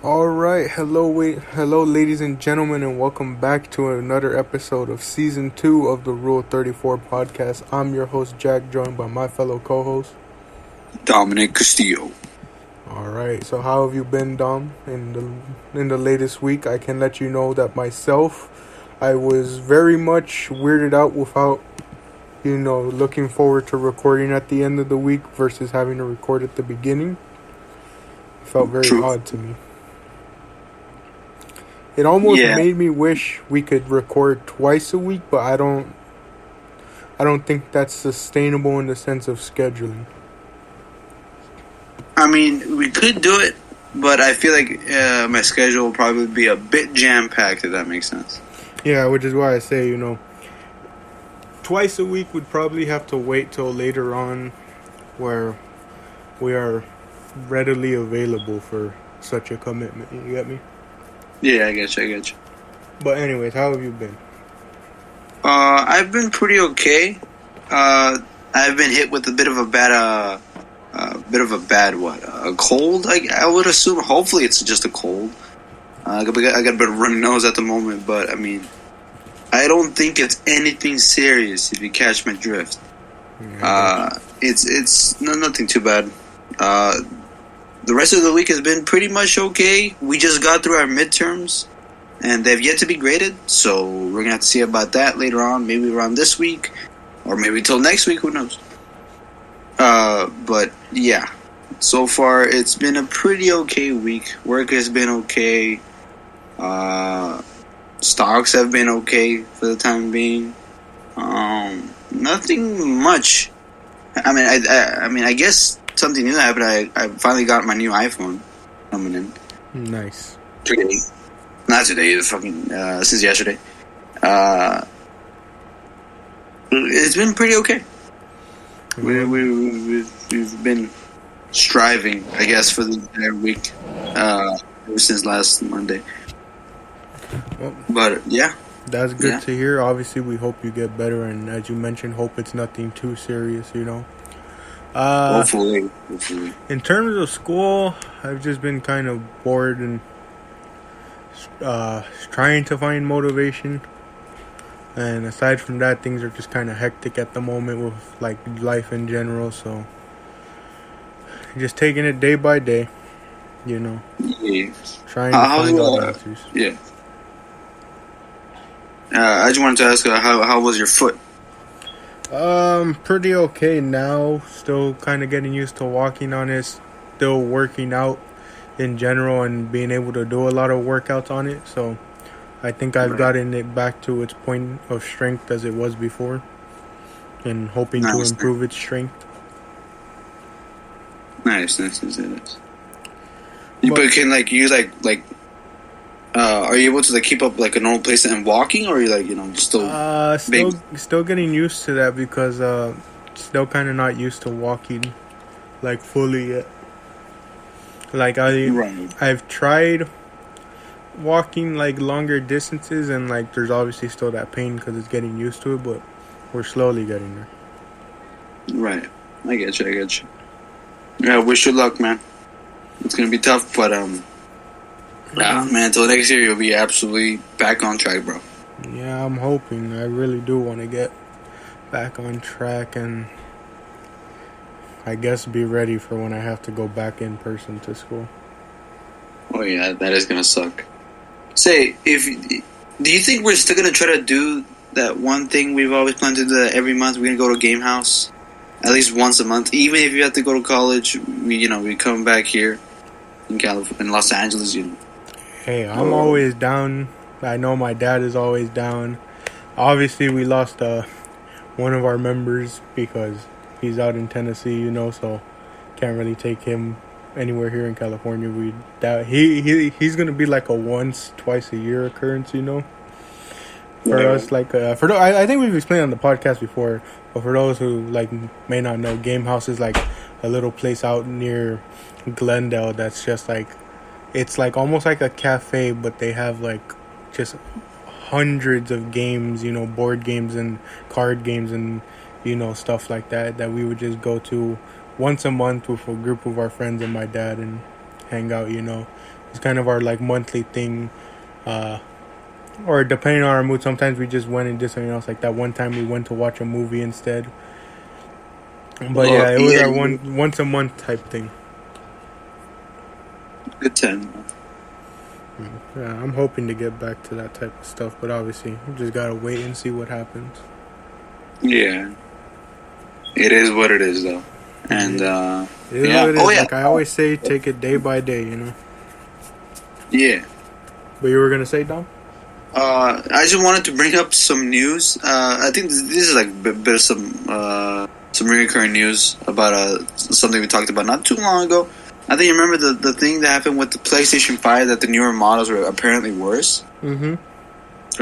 All right, hello, ladies and gentlemen, and welcome back to another episode of Season 2 of the Rule 34 podcast. I'm your host, Jack, joined by my fellow co-host, Dominic Castillo. All right, so how have you been, Dom, in the latest week? I can let you know that myself, I was very much weirded out without, looking forward to recording at the end of the week versus having to record at the beginning. It felt very True. odd to me. It almost Yeah, made me wish we could record twice a week, but I don't think that's sustainable in the sense of scheduling. I mean, we could do it, but I feel like my schedule will probably be a bit jam-packed, if that makes sense. Yeah, which is why I say, twice a week would probably have to wait till later on where we are readily available for such a commitment. You get me? Yeah, I get you. But anyways, how have you been? I've been pretty okay. I've been hit with a bit of a bad what? A cold, I would assume. Hopefully it's just a cold. I got a bit of runny nose at the moment, but I mean, I don't think it's anything serious if you catch my drift. It's nothing too bad. The rest of the week has been pretty much okay. We just got through our midterms, and they've yet to be graded, so we're going to have to see about that later on, maybe around this week, or maybe till next week, who knows. But, yeah, so far it's been a pretty okay week. Work has been okay. Stocks have been okay for the time being. Nothing much. I mean, I guess something new happened. I finally got my new iPhone coming in. Nice. Today. Not today, since yesterday. It's been pretty okay. We've been striving, I guess, for the entire week, ever since last Monday. Well, But, yeah. that's good to hear. Obviously, we hope you get better, and as you mentioned, hope it's nothing too serious, Hopefully. In terms of school, I've just been kind of bored and trying to find motivation. And aside from that, things are just kind of hectic at the moment with like life in general. So just taking it day by day, Yeah. trying to find all the answers. Yeah. I just wanted to ask, how was your foot? Pretty okay now. Still kind of getting used to walking on it. Still working out in general and being able to do a lot of workouts on it. So I think I've gotten it back to its point of strength as it was before, and hoping to improve its strength. Nice. But can are you able to keep up like a normal pace and walking, or are you Still getting used to that because still kind of not used to walking like fully yet. Like I've tried walking like longer distances, and like there's obviously still that pain because it's getting used to it, but we're slowly getting there. Right. I get you. Yeah, wish you luck, man. It's gonna be tough, but man, until next year you'll be absolutely back on track, bro. Yeah, I'm hoping. I really do want to get back on track and I guess be ready for when I have to go back in person to school. Oh yeah, that is gonna suck. Do you think we're still gonna try to do that one thing we've always planned to do, that every month we're gonna go to Game House at least once a month, even if you have to go to college? We come back here in California, in Los Angeles. Hey, I'm always down. I know my dad is always down. Obviously, we lost one of our members because he's out in Tennessee, so can't really take him anywhere here in California. He's gonna be like a twice a year occurrence, For us, like I think we've explained on the podcast before, but for those who may not know, Game House is like a little place out near Glendale that's just like, it's like almost like a cafe, but they have like just hundreds of games, board games and card games and stuff like that we would just go to once a month with a group of our friends and my dad and hang out, It's kind of our like monthly thing. Or depending on our mood, sometimes we just went and did something else. Like that one time we went to watch a movie instead. But yeah, it was our once a month type thing. Good time. Yeah, I'm hoping to get back to that type of stuff, but obviously, we just gotta wait and see what happens. Yeah. It is what it is, though. And, It is what it is. Like I always say, take it day by day, you know? Yeah. But you were gonna say, Dom? I just wanted to bring up some news. I think this is like a bit of some recurring news about something we talked about not too long ago. I think you remember the thing that happened with the PlayStation 5, that the newer models were apparently worse. Mm-hmm.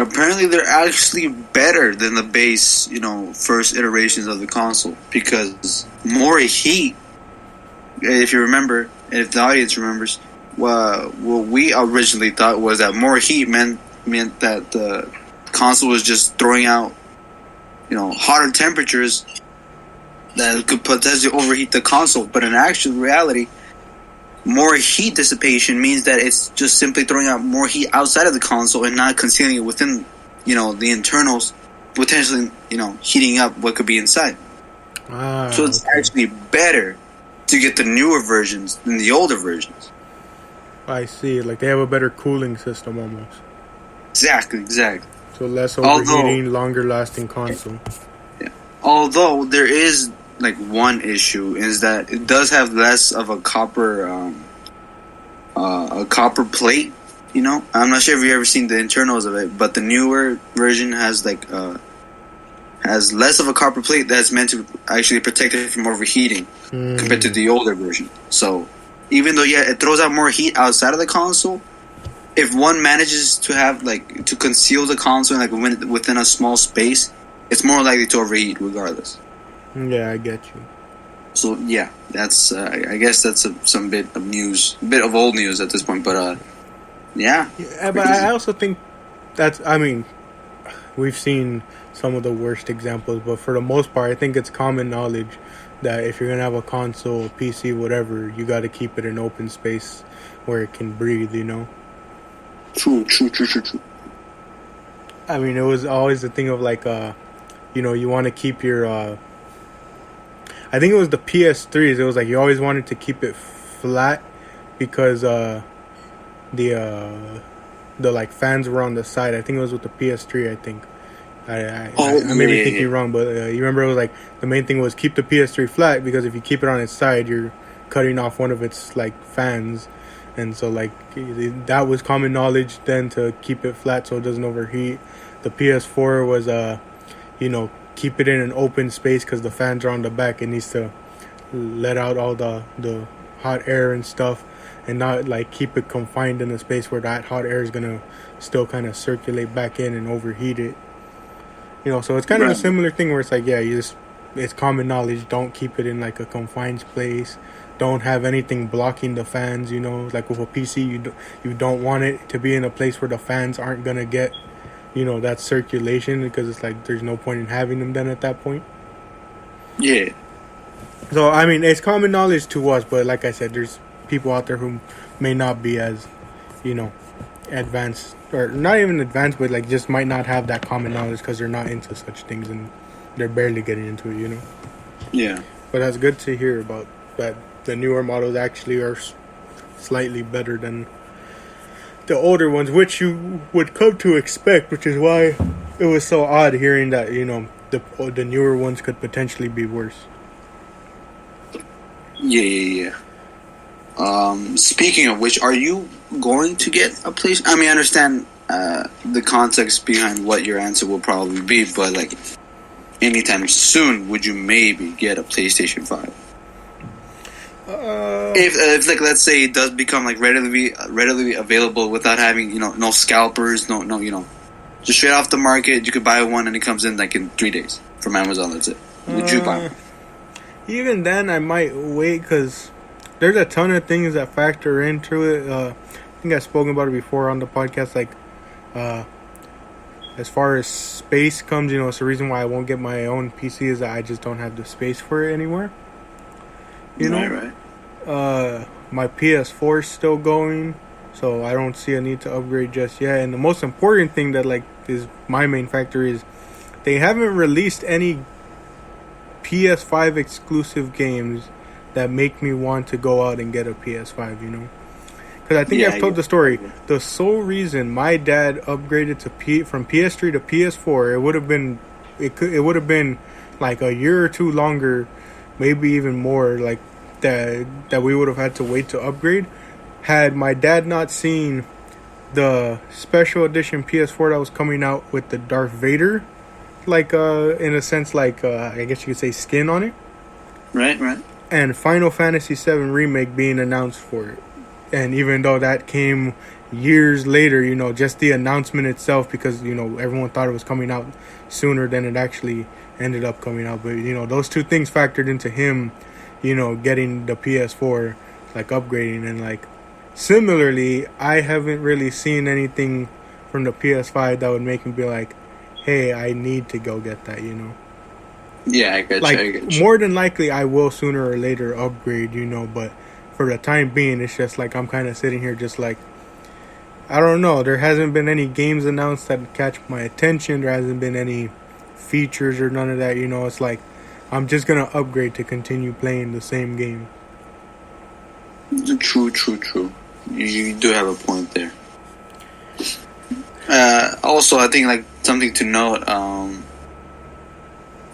Apparently, they're actually better than the base, first iterations of the console, because more heat. If you remember, and if the audience remembers, what we originally thought was that more heat meant that the console was just throwing out, hotter temperatures that could potentially overheat the console. But in actual reality, more heat dissipation means that it's just simply throwing out more heat outside of the console and not concealing it within, the internals, potentially, heating up what could be inside. So it's actually better to get the newer versions than the older versions. I see. Like they have a better cooling system almost. Exactly. So less overheating, longer lasting console. Yeah. Although there is like one issue, is that it does have less of a copper plate. I'm not sure if you've ever seen the internals of it, but the newer version has has less of a copper plate that's meant to actually protect it from overheating compared to the older version. So even though it throws out more heat outside of the console, if one manages to have to conceal the console within a small space, it's more likely to overheat regardless. Yeah, I get you. So yeah, that's I guess that's some bit of news, bit of old news at this point. But yeah, but I also think we've seen some of the worst examples, but for the most part, I think it's common knowledge that if you're gonna have a console, a PC, whatever, you got to keep it in open space where it can breathe. True. I mean, it was always the thing of you want to keep your. I think it was the PS3s. It was like you always wanted to keep it flat because the fans were on the side. I think it was with the PS3. I think. I may be thinking wrong, but you remember it was like the main thing was keep the PS3 flat, because if you keep it on its side, you're cutting off one of its fans, and so that was common knowledge then, to keep it flat so it doesn't overheat. The PS4 was keep it in an open space because the fans are on the back. It needs to let out all the hot air and stuff, and not keep it confined in a space where that hot air is gonna still kind of circulate back in and overheat it. So it's kind of a similar thing where it's it's common knowledge. Don't keep it in a confined space. Don't have anything blocking the fans. Like with a PC, you don't want it to be in a place where the fans aren't gonna get that circulation, because it's there's no point in having them then at that point. Yeah. So I mean, it's common knowledge to us, but like I said, there's people out there who may not be as advanced, or not even advanced, but just might not have that common knowledge because they're not into such things and they're barely getting into it. Yeah. But that's good to hear about that. The newer models actually are slightly better than the older ones, which you would come to expect, which is why it was so odd hearing that the newer ones could potentially be worse. Yeah. Speaking of which, are you going to get a PlayStation? I mean, I understand the context behind what your answer will probably be, but anytime soon, would you maybe get a PlayStation 5? If let's say it does become readily available without having no scalpers, no just straight off the market, you could buy one and it comes in in 3 days from Amazon. That's it. Would you buy one? Even then, I might wait, because there's a ton of things that factor into it. I think I've spoken about it before on the podcast. As far as space comes, it's the reason why I won't get my own PC is that I just don't have the space for it anymore. Right. My PS4 is still going. so I don't see a need to upgrade just yet. And the most important thing that like is my main factor is they haven't released any PS5 exclusive games that make me want to go out and get a PS5. You know, because I think I've told the story. The sole reason my dad upgraded to from PS3 to PS4, it would have been like a year or two longer, maybe even more, like that we would have had to wait to upgrade. Had my dad not seen the special edition PS4 that was coming out with the Darth Vader, like in a sense, like I guess you could say skin on it, right, and Final Fantasy VII Remake being announced for it. And even though that came years later, you know, just the announcement itself, because, you know, everyone thought it was coming out sooner than it actually ended up coming out. But, you know, those two things factored into him, you know, getting the PS4, like upgrading. And, like, similarly, I haven't really seen anything from the PS5 that would make me be like, hey, I need to go get that, you know. Yeah, I get you. More than likely, I will sooner or later upgrade, you know, but for the time being, it's just like I'm kind of sitting here just like, I don't know. There hasn't been any games announced that catch my attention. There hasn't been any features or none of that, you know. It's like I'm just going to upgrade to continue playing the same game. True. You do have a point there. Also, I think, like, something to note,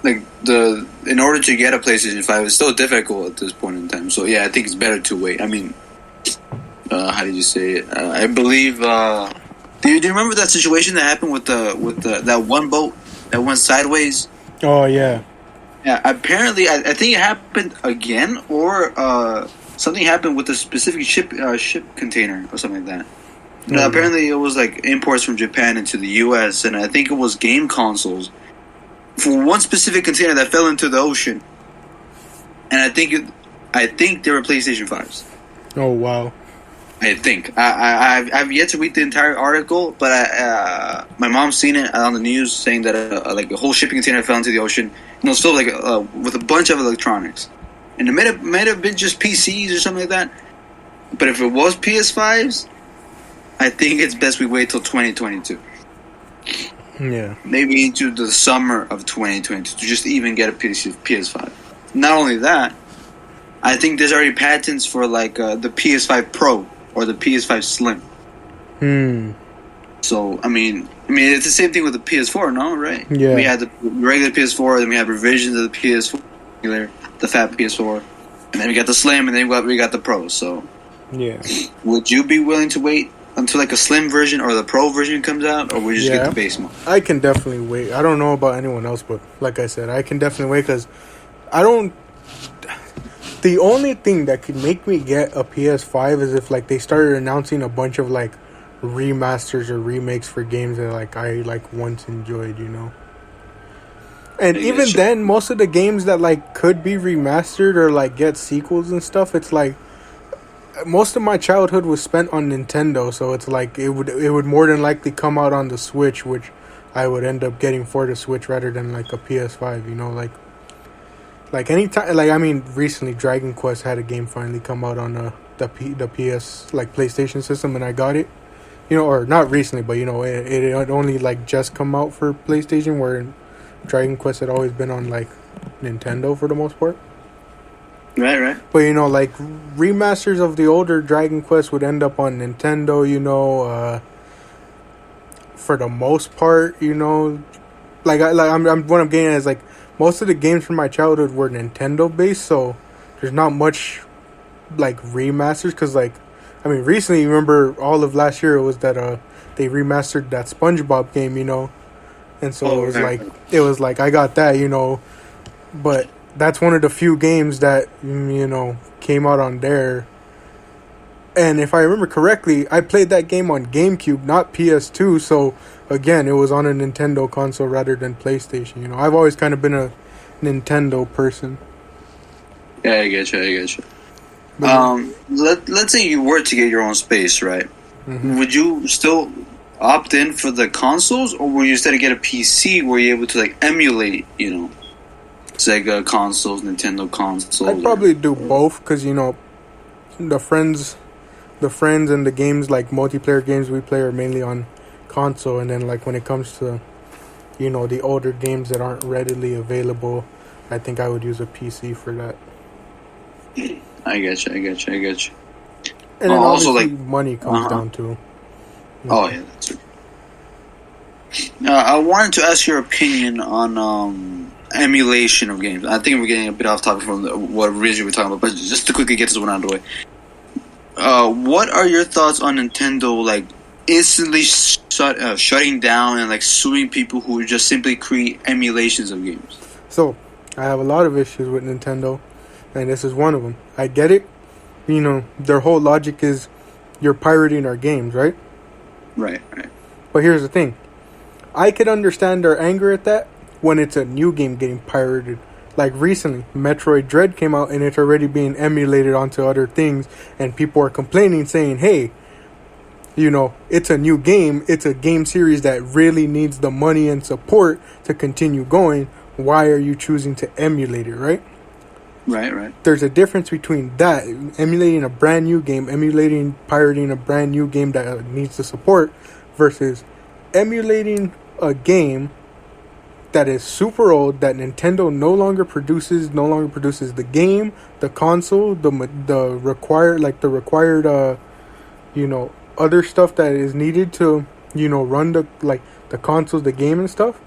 like, in order to get a PlayStation 5, it's still difficult at this point in time. So, yeah, I think it's better to wait. I mean, how did you say it? I believe, do you remember that situation that happened with that one boat that went sideways? Oh, yeah. Yeah, apparently, I think it happened again, or something happened with a specific ship container or something like that. No, apparently, it was like imports from Japan into the U.S., and I think it was game consoles for one specific container that fell into the ocean. And I think they were PlayStation 5s. Oh, wow. I think I've yet to read the entire article, but my mom's seen it on the news saying that like a whole shipping container fell into the ocean. And it was filled like with a bunch of electronics, and it might have been just PCs or something like that. But if it was PS5s, I think it's best we wait till 2022. Yeah. Maybe into the summer of 2022 to just even get a PS5. Not only that, I think there's already patents for like the PS5 Pro or the PS5 Slim. So I mean, it's the same thing with the PS4, no? Right? Yeah. We had the regular PS4, then we have revisions of the PS4, the fat PS4, and then we got the Slim, and then we got the Pro. So, yeah. Would you be willing to wait until like a Slim version or the Pro version comes out, or we just get the base model? I can definitely wait. I don't know about anyone else, but like I said, I can definitely wait because I don't. The only thing that could make me get a PS5 is if like they started announcing a bunch of like remasters or remakes for games that like I like once enjoyed, you know. And even then, most of the games that like could be remastered or like get sequels and stuff, it's like most of my childhood was spent on Nintendo, so it's like it would more than likely come out on the Switch, which I would end up getting for the Switch rather than like a PS5, you know, like anytime, like I mean, recently Dragon Quest had a game finally come out on the PS like PlayStation system, and I got it, you know, or not recently, but you know, it only like just come out for PlayStation, where Dragon Quest had always been on like Nintendo for the most part. Right. But you know, like remasters of the older Dragon Quest would end up on Nintendo, you know, for the most part, you know, what I'm getting at is like most of the games from my childhood were Nintendo based, so there's not much like remasters. Because like, I mean, recently, remember all of last year it was that they remastered that SpongeBob game, you know, and so it was like I got that, you know, but that's one of the few games that, you know, came out on there. And if I remember correctly, I played that game on GameCube, not PS2. So, again, it was on a Nintendo console rather than PlayStation. You know, I've always kind of been a Nintendo person. Yeah, I get you. Let's say you were to get your own space, right? Mm-hmm. Would you still opt in for the consoles, or would you instead get a PC where you're able to, like, emulate, you know, Sega consoles, Nintendo consoles? I'd probably do both because, you know, the friends the friends and the games, like multiplayer games we play, are mainly on console. And then like when it comes to, the older games that aren't readily available, I think I would use a PC for that. I get you. And then Also, obviously like, money comes down to. Oh yeah, that's true. I wanted to ask your opinion on emulation of games. I think we're getting a bit off topic from what originally we're talking about, but just to quickly get this one out of the way. What are your thoughts on Nintendo, like, instantly shutting down and, like, suing people who just simply create emulations of games? So, I have a lot of issues with Nintendo, and this is one of them. I get it. Their whole logic is you're pirating our games, right? Right. But here's the thing. I could understand their anger at that when it's a new game getting pirated. Like recently, Metroid Dread came out and it's already being emulated onto other things, and people are complaining saying, hey, it's a new game. It's a game series that really needs the money and support to continue going. Why are you choosing to emulate it, right? Right. There's a difference between that, emulating a brand new game, pirating a brand new game that needs the support, versus emulating a game that is super old, that Nintendo no longer produces the game, the console, the required other stuff that is needed to run the consoles, the game and stuff.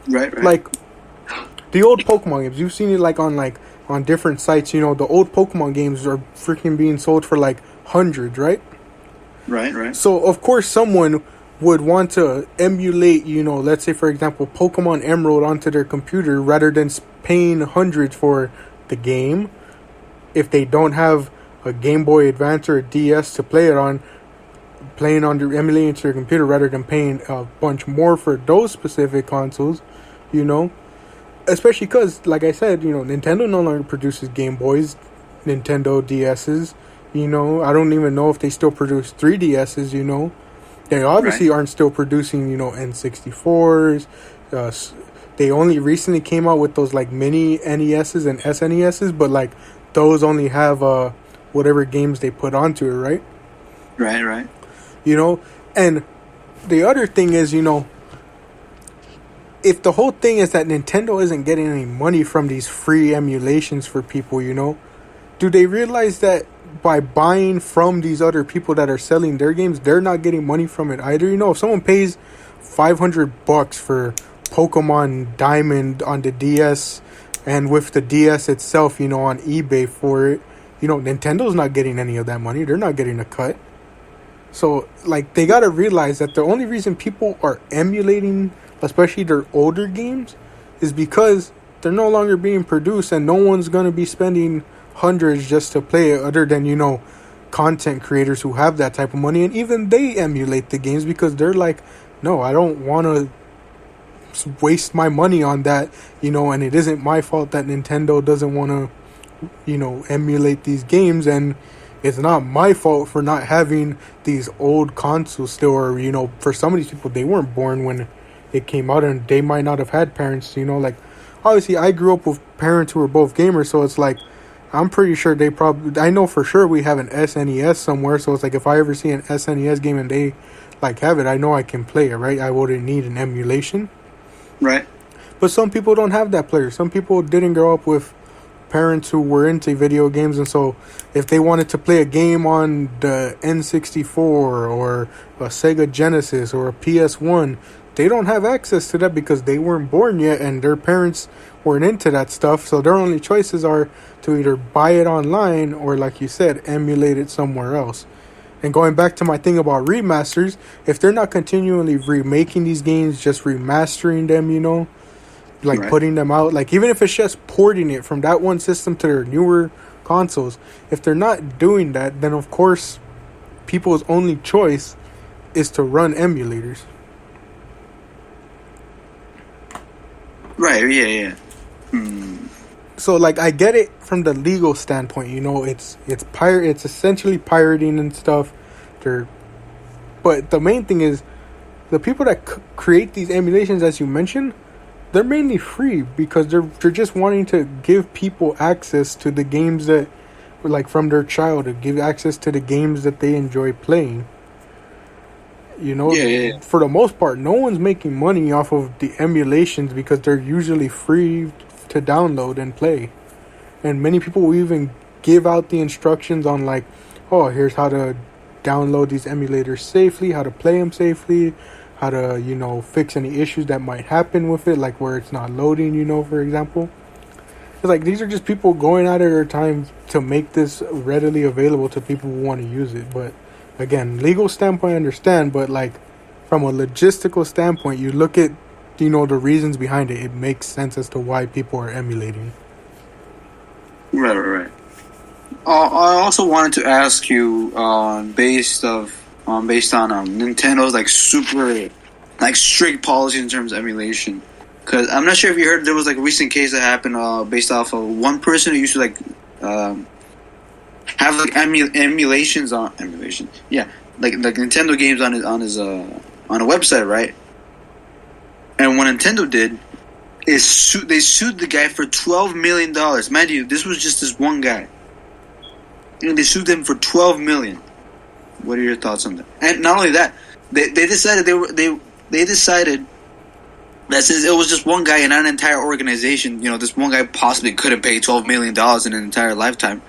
Right. Like the old Pokemon games, you've seen it on different sites. The old Pokemon games are freaking being sold for like hundreds, right? Right. So of course someone would want to emulate, let's say for example, Pokemon Emerald onto their computer rather than paying hundreds for the game. If they don't have a Game Boy Advance or a DS to play it on, emulating to their computer rather than paying a bunch more for those specific consoles, especially because, like I said, Nintendo no longer produces Game Boys, Nintendo DSs. I don't even know if they still produce 3DSs. They obviously aren't still producing, N64s. They only recently came out with those, like, mini NESs and SNESs, but, like, those only have whatever games they put onto it, right? Right. And the other thing is, if the whole thing is that Nintendo isn't getting any money from these free emulations for people, do they realize that by buying from these other people that are selling their games, they're not getting money from it either? If someone pays $500 for Pokemon Diamond on the DS, and with the DS itself, on eBay for it, Nintendo's not getting any of that money. They're not getting a cut. So, like, they gotta realize that the only reason people are emulating, especially their older games, is because they're no longer being produced, and no one's gonna be spending hundreds just to play it, other than content creators who have that type of money. And even they emulate the games because they're like, no, I don't want to waste my money on that, and it isn't my fault that Nintendo doesn't want to emulate these games, and it's not my fault for not having these old consoles still, or for some of these people, they weren't born when it came out, and they might not have had parents, like, obviously I grew up with parents who were both gamers, so it's like, I'm pretty sure I know for sure we have an SNES somewhere, so it's like, if I ever see an SNES game and they have it, I know I can play it, right? I wouldn't need an emulation. Right. But some people don't have that player. Some people didn't grow up with parents who were into video games, and so if they wanted to play a game on the N64 or a Sega Genesis or a PS1, they don't have access to that because they weren't born yet and their parents weren't into that stuff. So their only choices are to either buy it online or, like you said, emulate it somewhere else. And going back to my thing about remasters, if they're not continually remaking these games, just remastering them, putting them out, like, even if it's just porting it from that one system to their newer consoles, if they're not doing that, then of course people's only choice is to run emulators. Right, yeah. So, like, I get it from the legal standpoint, it's essentially pirating and stuff. But the main thing is, the people that create these emulations, as you mentioned, they're mainly free because they're just wanting to give people access to the games that, like from their childhood, give access to the games that they enjoy playing. You know, Yeah. for the most part, no one's making money off of the emulations because they're usually free to download and play. And many people will even give out the instructions on like, oh, here's how to download these emulators safely, how to play them safely, how to, you know, fix any issues that might happen with it, like where it's not loading, you know, for example. It's like these are just people going out of their time to make this readily available to people who want to use it. But again, legal standpoint, I understand, but like from a logistical standpoint, you look at, you know, the reasons behind it, it makes sense as to why people are emulating. Right. I also wanted to ask you, based on Nintendo's like super, like strict policy in terms of emulation. Because I'm not sure if you heard there was like a recent case that happened based off of one person who used to like have like emulations, yeah, like Nintendo games on his on a website, right? And what Nintendo did is they sued the guy for $12 million. Mind you, this was just this one guy, and they sued him for $12 million. What are your thoughts on that? And not only that, they decided they decided that since it was just one guy and not an entire organization, you know, this one guy possibly couldn't pay $12 million in an entire lifetime.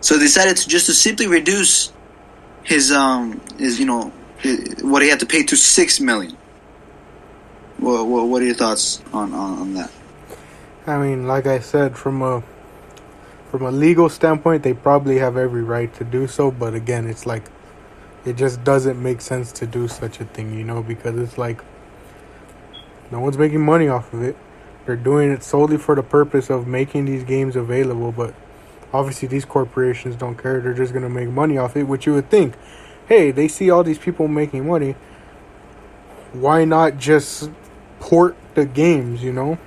So they decided to simply reduce his what he had to pay to $6 million. What are your thoughts on that? I mean, like I said, from a legal standpoint, they probably have every right to do so. But again, it's like it just doesn't make sense to do such a thing, you know, because it's like no one's making money off of it. They're doing it solely for the purpose of making these games available. But obviously, these corporations don't care. They're just gonna make money off it. Which you would think, hey, they see all these people making money. Why not just port the games, you know?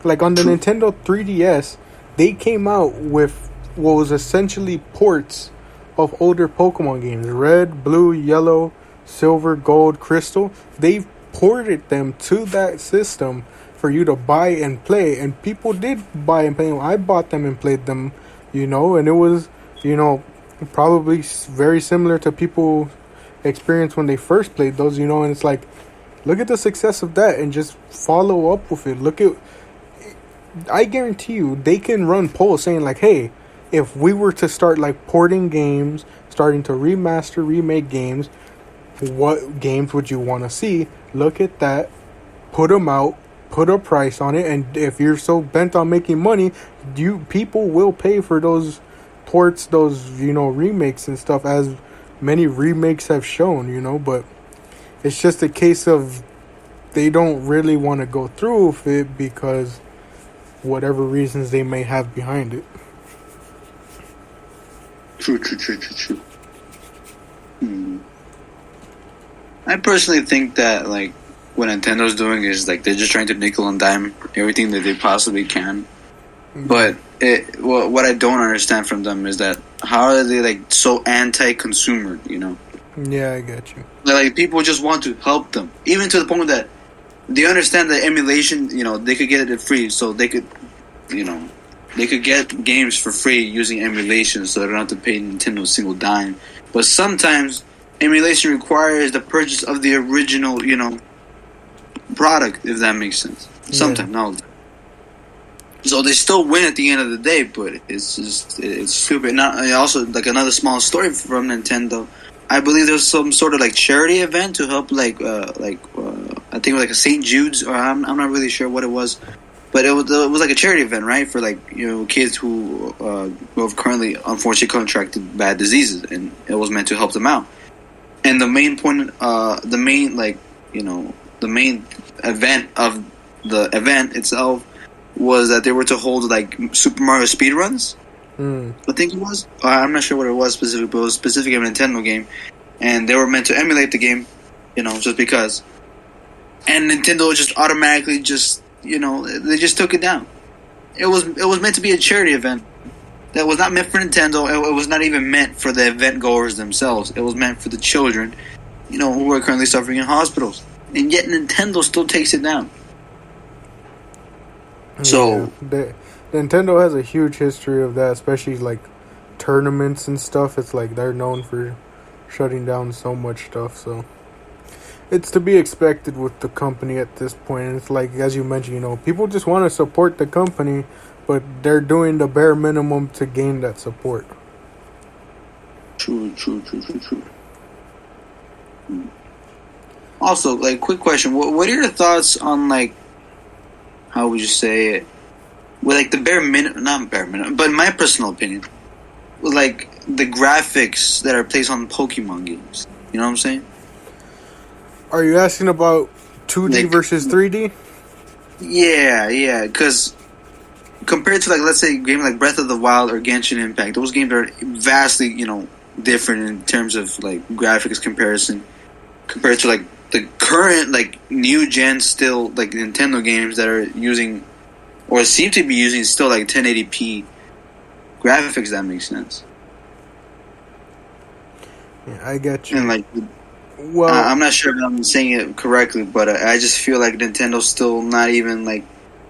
Like on the Nintendo 3DS, they came out with what was essentially ports of older Pokemon games. Red, blue, yellow, silver, gold, crystal. They've ported them to that system for you to buy and play. And people did buy and play them. I bought them and played them, you know. And it was, you know, probably very similar to people experience when they first played those, you know. And it's like, look at the success of that and just follow up with it. I guarantee you they can run polls saying like, hey, if we were to start like porting games, starting to remake games, what games would you want to see? Look at that, put them out, put a price on it, and if you're so bent on making money, people will pay for those ports, those, you know, remakes and stuff, as many remakes have shown, you know. But it's just a case of they don't really want to go through with it because whatever reasons they may have behind it. True. I personally think that like what Nintendo's doing is like they're just trying to nickel and dime everything that they possibly can. Mm-hmm. But what I don't understand from them is that how are they like so anti-consumer, you know? Yeah, I get you. Like people just want to help them, even to the point that they understand that emulation, you know, they could get it free, so they could, you know, they could get games for free using emulation, so they don't have to pay Nintendo a single dime. But sometimes emulation requires the purchase of the original, you know, product, if that makes sense. Sometimes, no. So they still win at the end of the day, but it's stupid. Now, also, like another small story from Nintendo, I believe there was some sort of like charity event to help, I think it was like a St. Jude's, or I'm not really sure what it was, but it was like a charity event, right, for like, you know, kids who have currently unfortunately contracted bad diseases, and it was meant to help them out. And the main point, the main event of the event itself was that they were to hold like Super Mario speedruns. I think it was. I'm not sure what it was specifically, but it was specifically a Nintendo game, and they were meant to emulate the game, you know, just because. And Nintendo just automatically just, you know, they just took it down. It was meant to be a charity event that was not meant for Nintendo. It was not even meant for the event goers themselves. It was meant for the children, you know, who are currently suffering in hospitals. And yet Nintendo still takes it down. So Nintendo has a huge history of that, especially like tournaments and stuff, it's like they're known for shutting down so much stuff. So it's to be expected with the company at this point. And it's like, as you mentioned, people just want to support the company, but they're doing the bare minimum to gain that support. True. Also, like, quick question: what are your thoughts on, like, how would you say it? With, like, the not bare minimum, but in my personal opinion, with, like, the graphics that are placed on Pokemon games. You know what I'm saying? Are you asking about 2D versus 3D? Yeah, because compared to, like, let's say a game like Breath of the Wild or Genshin Impact, those games are vastly, different in terms of, like, graphics comparison compared to, like, the current, like, new gen still, like, Nintendo games that are using or seem to be using still, like, 1080p graphics. That makes sense. Yeah, I get you. And, like, well, I'm not sure if I'm saying it correctly, but I just feel like Nintendo's still not even, like,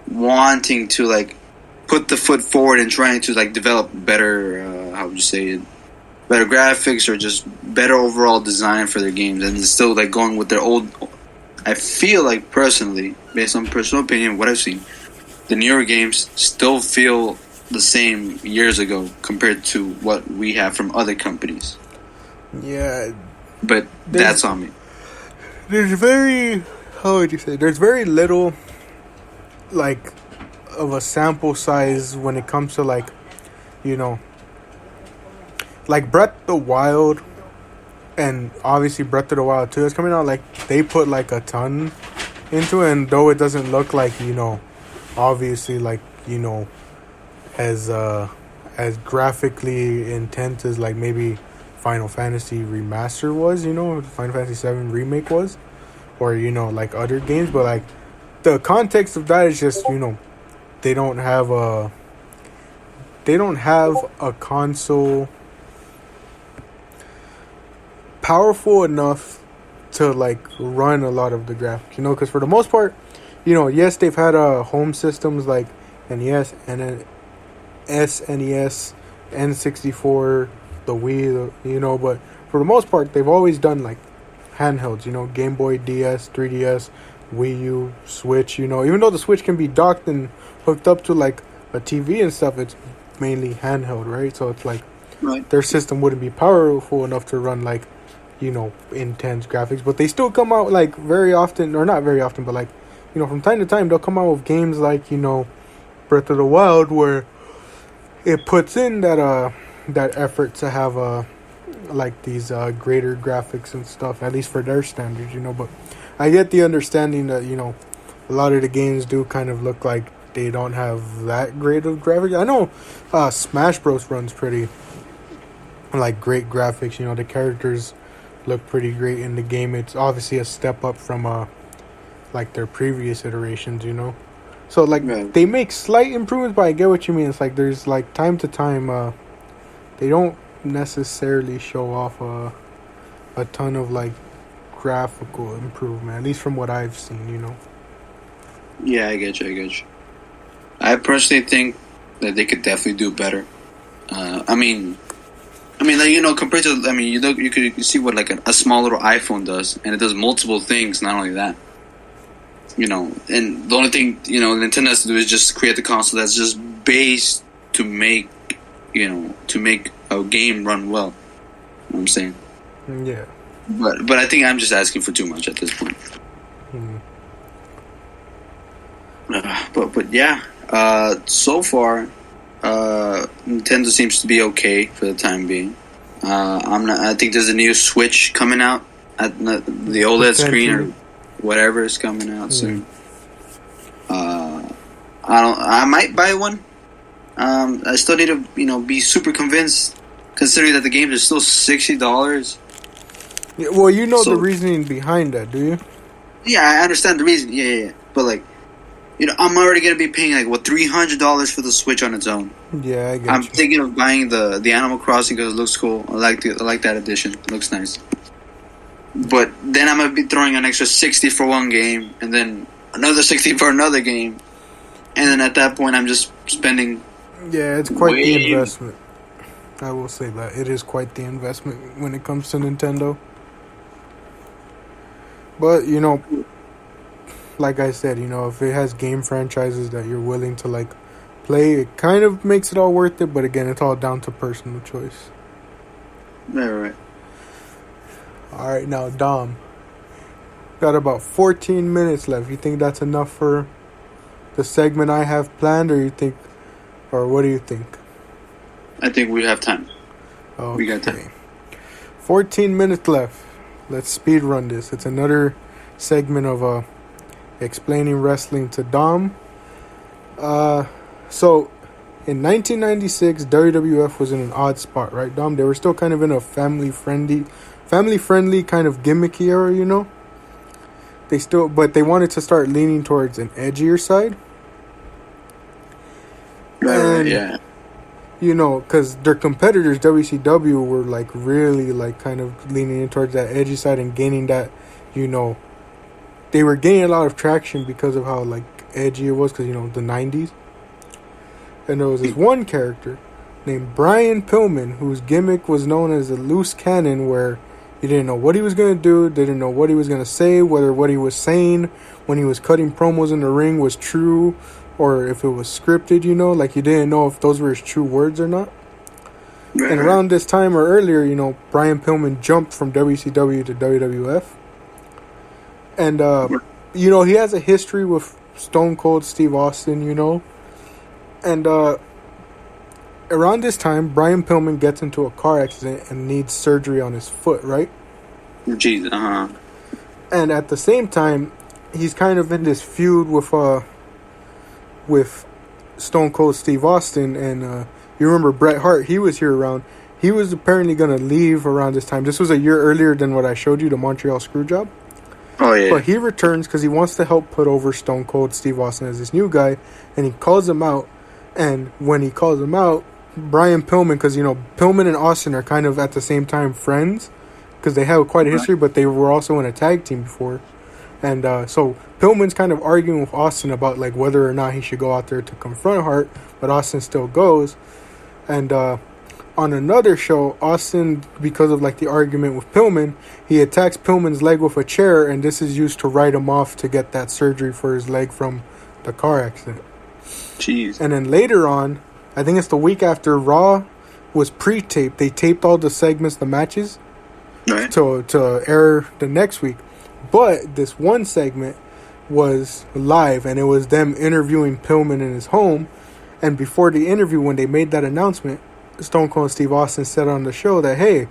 wanting to, like, put the foot forward and trying to, like, develop better, how would you say it, better graphics or just better overall design for their games, and still, like, going with their old. I feel like, personally, based on personal opinion, what I've seen, the newer games still feel the same years ago compared to what we have from other companies. Yeah, but that's on me. There's there's very little, like, of a sample size when it comes to, like, like Breath of the Wild, and obviously Breath of the Wild 2 is coming out. Like, they put, like, a ton into it, and though it doesn't look like, obviously, like, as graphically intense as, like, maybe Final Fantasy Remaster was, Final Fantasy 7 Remake was, or, like, other games, but, like, the context of that is just, they don't have a console powerful enough to, like, run a lot of the graphics, because for the most part, yes, they've had home systems like NES and SNES, N64, the Wii, but for the most part, they've always done, like, handhelds, Game Boy, DS, 3DS, Wii U, Switch, even though the Switch can be docked and hooked up to, like, a TV and stuff, it's mainly handheld, right? So it's like, right, their system wouldn't be powerful enough to run, like, intense graphics, but they still come out, like, very often, or not very often, but, like, from time to time, they'll come out with games like, Breath of the Wild, where it puts in that effort to have like, these greater graphics and stuff, at least for their standards, but I get the understanding that, a lot of the games do kind of look like they don't have that great of graphics. I know Smash Bros runs pretty, like, great graphics. The characters look pretty great in the game. It's obviously a step up from like, their previous iterations, So, like, they make slight improvements, but I get what you mean. It's like there's, like, time to time, they don't necessarily show off a ton of, like, graphical improvement, at least from what I've seen, Yeah, I get you. I personally think that they could definitely do better. I mean, like, compared to, you could see what, like, a small little iPhone does, and it does multiple things. Not only that, and the only thing Nintendo has to do is just create the console that's just based to make a game run well. You know what I'm saying? Yeah. But I think I'm just asking for too much at this point. But yeah, so far, Nintendo seems to be okay for the time being. I think there's a new Switch coming out at the OLED screen or whatever is coming out soon. I might buy one. I still need to be super convinced, considering that the games are still $60. Yeah, well, the reasoning behind that, do you? Yeah, I understand the reason. Yeah. But, like, I'm already gonna be paying, like, $300 for the Switch on its own. Yeah, I get I'm you. thinking of buying the Animal Crossing because it looks cool. I like that edition. It looks nice. But then I'm gonna be throwing an extra $60 for one game, and then another $60 for another game, and then at that point I'm just spending. Yeah, it's quite the investment. I will say that it is quite the investment when it comes to Nintendo. But like I said, if it has game franchises that you're willing to like play, it kind of makes it all worth it. But again, it's all down to personal choice. Yeah, right. All right, now Dom, got about 14 minutes left. You think that's enough for the segment I have planned, or what do you think? I think we have time. Okay. We got time. 14 minutes left. Let's speed run this. It's another segment of explaining wrestling to Dom. So in 1996, WWF was in an odd spot, right, Dom? They were still kind of in a family-friendly kind of gimmicky era, But they wanted to start leaning towards an edgier side. Right, yeah. Because their competitors, WCW, were like really like kind of leaning in towards that edgy side and gaining that, they were gaining a lot of traction because of how like edgy it was, because the 90s. And there was this one character named Brian Pillman whose gimmick was known as a loose cannon, where you didn't know what he was going to do, didn't know what he was going to say, whether what he was saying when he was cutting promos in the ring was true or if it was scripted, like you didn't know if those were his true words or not. Right. And around this time or earlier, Brian Pillman jumped from WCW to WWF. And, he has a history with Stone Cold Steve Austin, And around this time, Brian Pillman gets into a car accident and needs surgery on his foot, right? Jeez, uh-huh. And at the same time, he's kind of in this feud with Stone Cold Steve Austin. And you remember Bret Hart, he was here around. He was apparently going to leave around this time. This was a year earlier than what I showed you, the Montreal Screwjob. Oh, yeah. But he returns because he wants to help put over Stone Cold Steve Austin as this new guy. And he calls him out. And when he calls him out, Brian Pillman, because, Pillman and Austin are kind of at the same time friends, because they have quite a history, but they were also in a tag team before. And so Pillman's kind of arguing with Austin about like whether or not he should go out there to confront Hart, but Austin still goes. And on another show, Austin, because of like the argument with Pillman, he attacks Pillman's leg with a chair, and this is used to write him off to get that surgery for his leg from the car accident. Jeez. And then later on, I think it's the week after Raw was pre-taped, they taped all the segments, the matches, right, to air the next week. But this one segment was live, and it was them interviewing Pillman in his home. And before the interview, when they made that announcement, Stone Cold Steve Austin said on the show that, hey,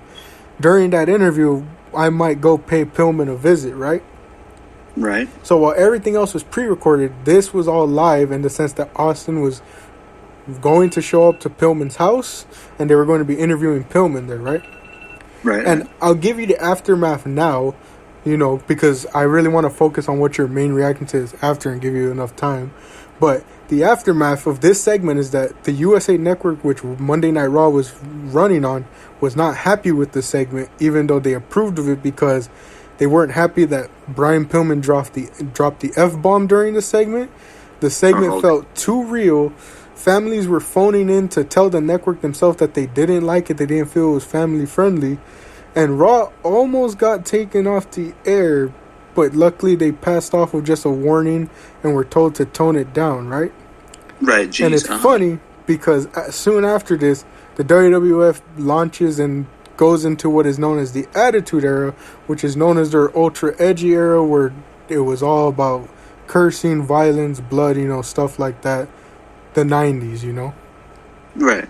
during that interview, I might go pay Pillman a visit, right? Right. So while everything else was pre-recorded, this was all live in the sense that Austin was going to show up to Pillman's house, and they were going to be interviewing Pillman there, right? Right. And I'll give you the aftermath now, because I really want to focus on what your main reaction to is after and give you enough time. But the aftermath of this segment is that the USA Network, which Monday Night Raw was running on, was not happy with the segment, even though they approved of it, because they weren't happy that Brian Pillman dropped the F-bomb during the segment. The segment felt too real. Families were phoning in to tell the network themselves that they didn't like it. They didn't feel it was family friendly. And Raw almost got taken off the air, but luckily they passed off with just a warning and were told to tone it down, right? Right, geez, and it's funny because soon after this, the WWF launches and goes into what is known as the Attitude Era, which is known as their ultra edgy era, where it was all about cursing, violence, blood, stuff like that. The 90s, Right.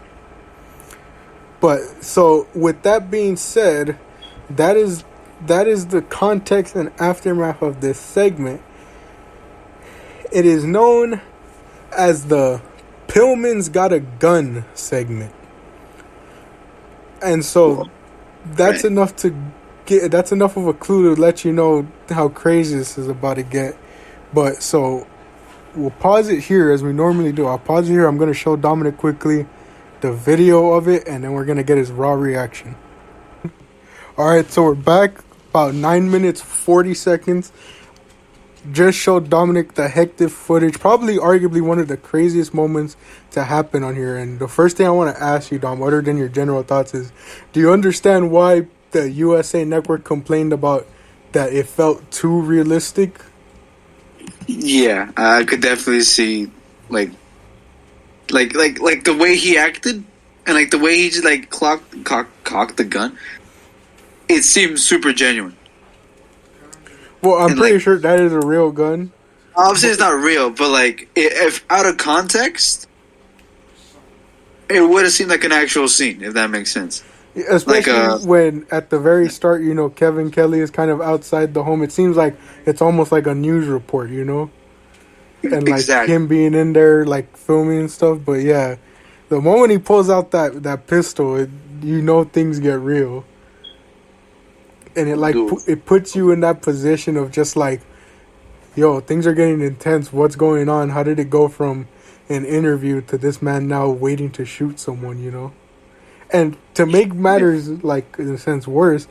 But so with that being said, that is the context and aftermath of this segment. It is known as the Pillman's Got a Gun segment. And so that's enough that's enough of a clue to let you know how crazy this is about to get. But so we'll pause it here as we normally do. I'll pause it here. I'm going to show Dominic quickly the video of it, and then we're going to get his raw reaction. Alright, so we're back about 9 minutes, 40 seconds just showed Dominic the hectic footage, probably arguably one of the craziest moments to happen on here. And the first thing I want to ask you, Dom, other than your general thoughts, is do you understand why the USA Network complained about that it felt too realistic? Yeah, I could definitely see like the way he acted and like the way he just like cocked the gun. It seems super genuine. Well, I'm And, pretty like, sure that is a real gun. obviously, it's not real, but like if out of context, it would have seemed like an actual scene. If that makes sense. Especially when at the very start, you know, Kevin Kelly is kind of outside the home. It seems like it's almost like a news report, you know? And like Exactly. him being in there, like filming and stuff. But yeah, the moment he pulls out that pistol, you know things get real. And it like Dude. it puts you in that position of just like, yo, things are getting intense. What's going on? How did it go from an interview to this man now waiting to shoot someone, you know? And to make matters like in a sense worse,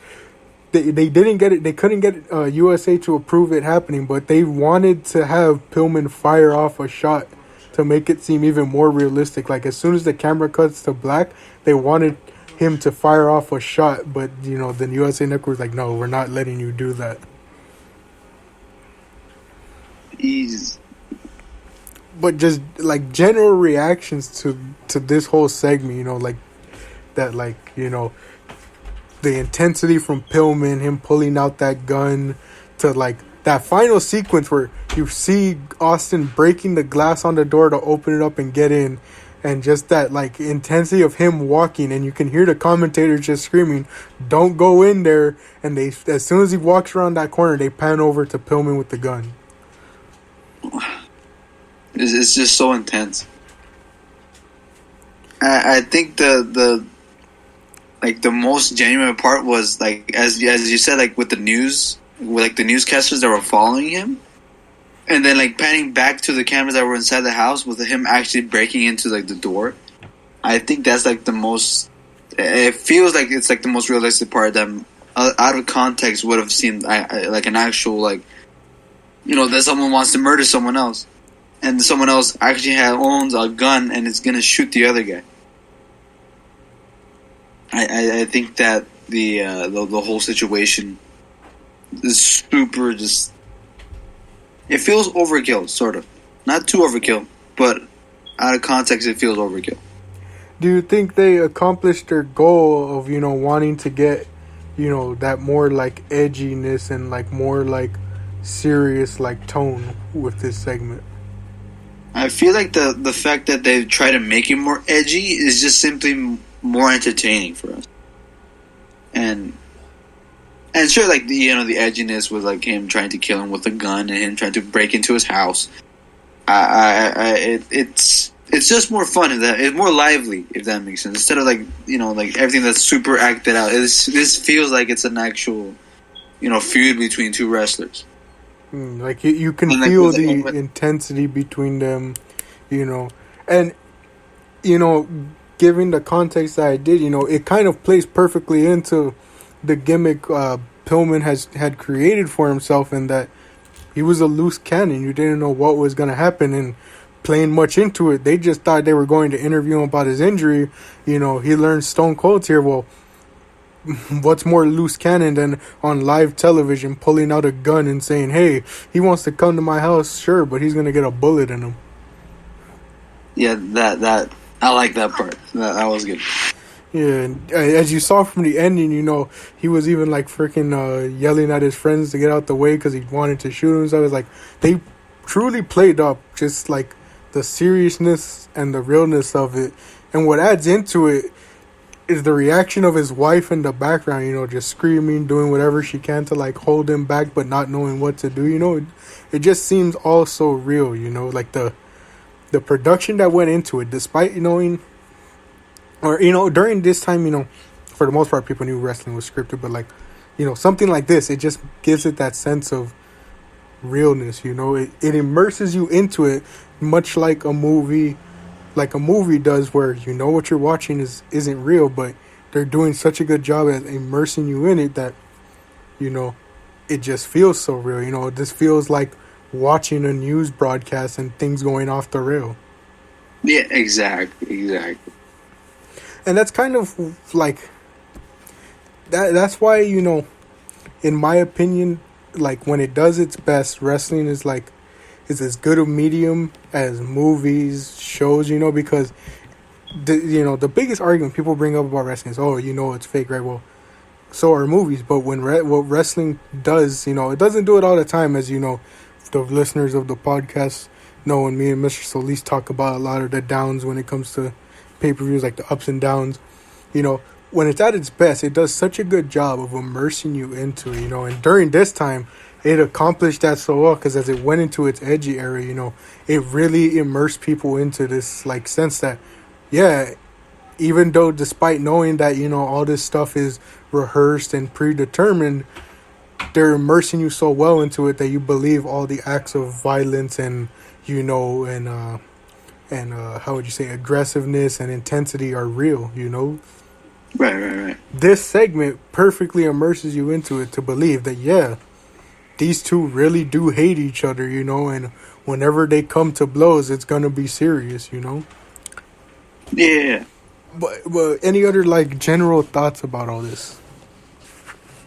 they didn't get it. They couldn't get USA to approve it happening, but they wanted to have Pillman fire off a shot to make it seem even more realistic. Like as soon as the camera cuts to black, they wanted him to fire off a shot, but you know the USA Network was like, no, we're not letting you do that. He's But just like general reactions to this whole segment, you know, like that, like, you know, the intensity from Pillman, him pulling out that gun, to like that final sequence where you see Austin breaking the glass on the door to open it up and get in, and just that like intensity of him walking, and you can hear the commentators just screaming, "Don't go in there!" And they, as soon as he walks around that corner, they pan over to Pillman with the gun. it's just so intense. I think the like the most genuine part was like as you said, like with the news, with like the newscasters that were following him, and then like panning back to the cameras that were inside the house with him actually breaking into like the door. I think that's like the most. It feels like it's like the most realistic part that out of context would have seemed like an actual like, you know, that someone wants to murder someone else, and someone else actually owns a gun and is gonna shoot the other guy. I think that the whole situation is super just. It feels overkill, sort of. Not too overkill, but out of context, it feels overkill. Do you think they accomplished their goal of, you know, wanting to get, you know, that more like edginess and like more like serious like tone with this segment? I feel like the fact that they try to make it more edgy is just simply more entertaining for us. And sure, like the, you know, the edginess with like him trying to kill him with a gun and him trying to break into his house. It's just more fun, if that, it's more lively, if that makes sense. Instead of like, you know, like everything that's super acted out. This feels like it's an actual, you know, feud between two wrestlers. Like you can And, like, feel with the the moment- intensity between them, you know, and you know, given the context that I did, you know, it kind of plays perfectly into the gimmick Pillman had created for himself, in that he was a loose cannon. You didn't know what was going to happen, and playing much into it, they just thought they were going to interview him about his injury. You know, he learned Stone Cold's here. Well, what's more loose cannon than on live television pulling out a gun and saying, hey, he wants to come to my house, sure, but he's going to get a bullet in him. Yeah, that I like that part. That was good. Yeah, and as you saw from the ending, you know, he was even like freaking yelling at his friends to get out the way because he wanted to shoot him. So I was like, they truly played up just like the seriousness and the realness of it. And what adds into it is the reaction of his wife in the background, you know, just screaming, doing whatever she can to like hold him back, but not knowing what to do. You know, it just seems all so real, you know, like the production that went into it, despite, you knowing, or, you know, during this time, you know, for the most part, people knew wrestling was scripted, but like, you know, something like this, it just gives it that sense of realness, you know, it immerses you into it, much like a movie does, where you know what you're watching isn't real, but they're doing such a good job at immersing you in it that, you know, it just feels so real. You know, this feels like watching a news broadcast and things going off the rail. Yeah, exactly. And that's kind of like that's why, in my opinion, like when it does its best, wrestling is as good a medium as movies, shows, because the biggest argument people bring up about wrestling is, oh, it's fake, right? Well, so are movies, but what wrestling does, it doesn't do it all the time, as the listeners of the podcast know, and me and Mr. Solis talk about a lot of the downs when it comes to pay-per-views, like the ups and downs. When it's at its best, it does such a good job of immersing you into it, and during this time, it accomplished that so well, because as it went into its edgy era, it really immersed people into this, like, sense that, yeah, even though despite knowing that, all this stuff is rehearsed and predetermined, they're immersing you so well into it that you believe all the acts of violence and, how would you say, aggressiveness and intensity are real, Right. This segment perfectly immerses you into it to believe that, yeah, these two really do hate each other, and whenever they come to blows, it's going to be serious, Yeah. But any other, like, general thoughts about all this?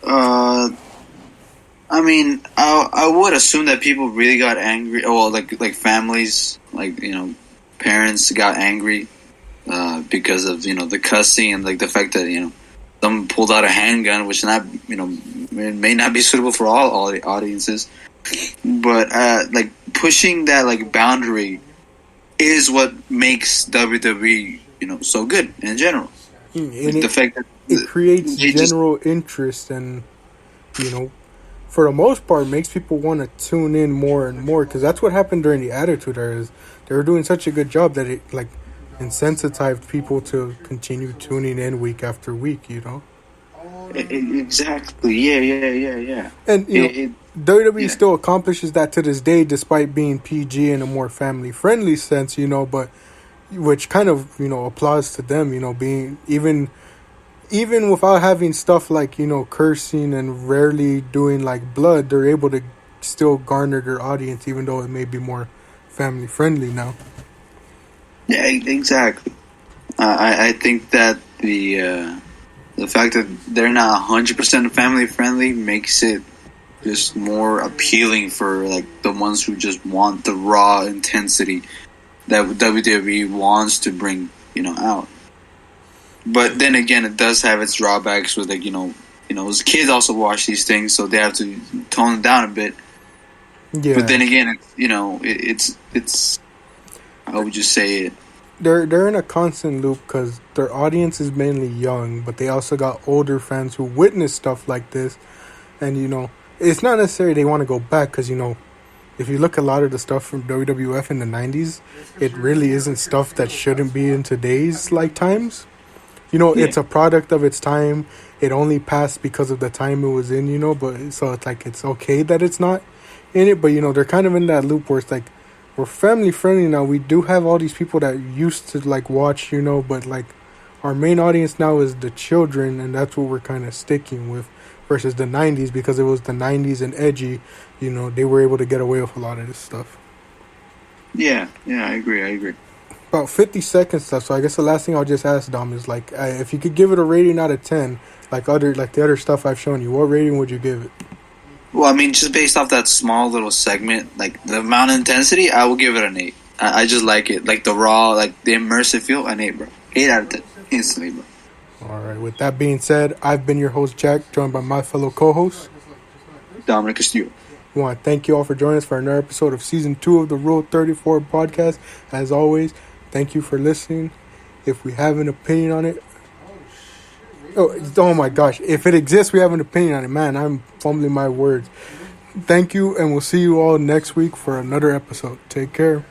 I mean, I would assume that people really got angry. Well, like families, like, parents got angry because of the cussing and like the fact that someone pulled out a handgun, which it may not be suitable for all the audiences, but like pushing that like boundary is what makes WWE so good in general. And the fact that it creates general interest, and for the most part makes people want to tune in more and more, because that's what happened during the Attitude Era. Is they were doing such a good job that it like incentivized people to continue tuning in week after week. Exactly. Yeah. And WWE still accomplishes that to this day, despite being PG in a more family friendly sense. But which kind of applause to them. Being even without having stuff like cursing and rarely doing like blood, they're able to still garner their audience, even though it may be more family friendly now. Yeah, exactly. I think that the fact that they're not 100% family friendly makes it just more appealing for like the ones who just want the raw intensity that WWE wants to bring out. But then again, it does have its drawbacks with like as kids also watch these things, so they have to tone it down a bit. Yeah. But then again, it's how would you say it? They're in a constant loop because their audience is mainly young, but they also got older fans who witness stuff like this, and it's not necessarily they want to go back, because if you look at a lot of the stuff from WWF in the 90s, it really isn't stuff that shouldn't be in today's like times. It's a product of its time. It only passed because of the time it was in, but so it's like it's okay that it's not in it, but they're kind of in that loop where it's like, we're family friendly now. We do have all these people that used to like watch, but like our main audience now is the children, and that's what we're kind of sticking with, versus the 90s, because it was the 90s and edgy, they were able to get away with a lot of this stuff. Yeah, I agree. About 50 seconds left, so I guess the last thing I'll just ask, Dom, is like, if you could give it a rating out of 10, like the other stuff I've shown you, what rating would you give it? Well, I mean, just based off that small little segment, like the amount of intensity, I will give it an 8. I just like it. Like the raw, like the immersive feel, an 8, bro. 8 out of 10. Instantly, bro. Alright, with that being said, I've been your host, Jack, joined by my fellow co-host, Dominic Castillo. We want to thank you all for joining us for another episode of Season 2 of the Rule 34 podcast. As always, thank you for listening. If we have an opinion on it, oh my gosh, if it exists, we have an opinion on it. Man, I'm fumbling my words. Thank you, and we'll see you all next week for another episode. Take care.